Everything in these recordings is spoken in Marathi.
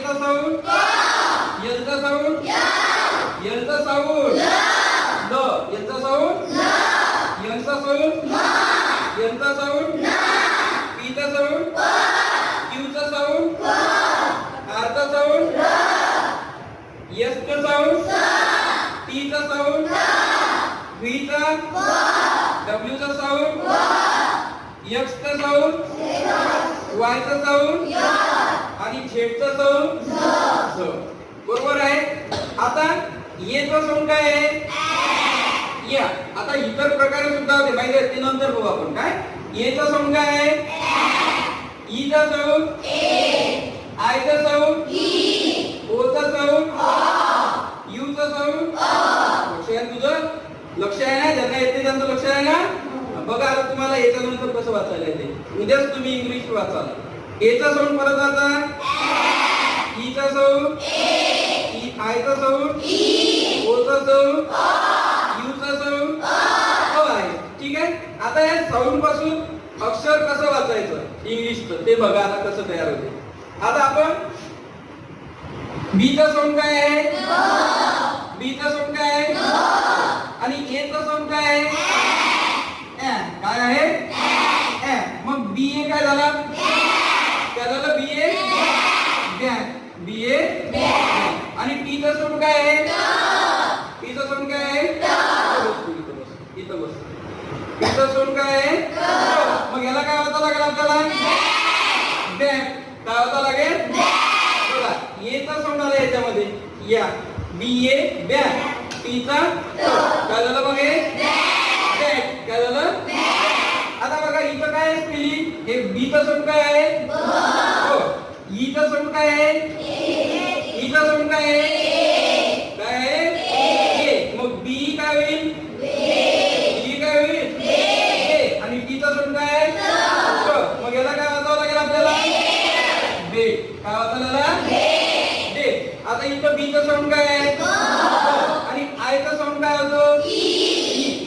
चा साऊंड यल चा साऊंड यल चा साऊंड ल यल चा साऊंड यल चा साऊंड यल चा साऊंड पी चा साऊंड क्यू चा साऊंड आर चा साऊंड एस चा साऊंड टी चा साऊंड व्ही चा डब्ल्यू चा साऊंड एक्स चा साऊंड वाय चा साऊंड आणि झेड चा साऊंड बरोबर आहे. आता ए चा साऊंड काय आहे या. आता इतर प्रकारे सुद्धा होते माहिती ते नंतर बघू आपण. काय ए चा साऊंड काय आहे ई चा साऊंड आय चा साऊंड ओ चा साऊंड यू चा साऊंड. लक्ष आहे तुझं लक्ष आहे ना ज्यांना येते त्यांचं लक्ष आहे ना. बघा आता तुम्हाला याच्या नंतर कसं वाचायला येते उद्याच तुम्ही इंग्लिश वाचाल. ए चा साऊंड परत आता ई चा साऊंड आय चा साऊंड ओ चा साऊंड यू चा साऊंड ओ आहे. ठीक आहे. आता या साऊंड पासून अक्षर कसं वाचायचं इंग्लिशचं ते बघा आता कसं तयार होते. आता आपण बी चा साऊंड काय आहे बी चा साऊंड काय आहे आणि ए चा साऊंड काय आहे काय आहे मग बी ए काय झाला काय झालं बी ए बी ए आणि टी चा साऊंड काय आहे टी चा साऊंड काय आहे इथं बस टी चा साऊंड काय आहे. मग याला काय वाचा लागेल आपल्याला बॅग काय वाचा लागेल बघा ए चा साऊंड आला याच्यामध्ये या बी ए बॅग टी चा काय झालं मग हे बॅग काय झालं. आता बघा इथं काय आहे स्पेलिंग हे बी चा साऊंड काय आहे हो ई चा साऊंड काय आहे ई चा साऊंड काय आहे काय आहे ए. मग बी काय होईल बी काय होईल ए आणि टी चा साऊंड काय आहे मग याला काय वाचावं लागेल आपल्याला बे काय वाचायला बे. आता इथं बी चा साऊंड काय आहे आणि आय चा साऊंड काय होतो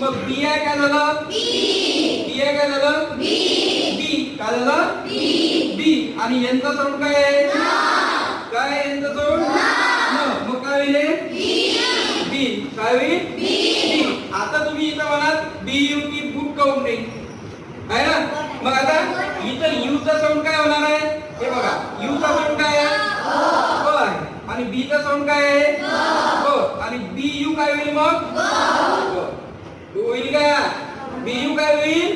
मग बी आय काय झालं बी आय काय झालं बी काय झालं बी आणि एन चा साऊंड काय आहे काय एन चा साऊंड मग काय होईल बी काय होईल बी. आता तुम्ही इथं म्हणाल बी यू टी बुक काऊन नाही आहे ना. मग आता इथं यू चा साऊंड काय होणार आहे हे बघा यू चा साऊंड काय आहे हो आहे आणि बी चा साऊंड काय आहे हो आणि बी यू काय होईल मग होईल का बी यू काय होईल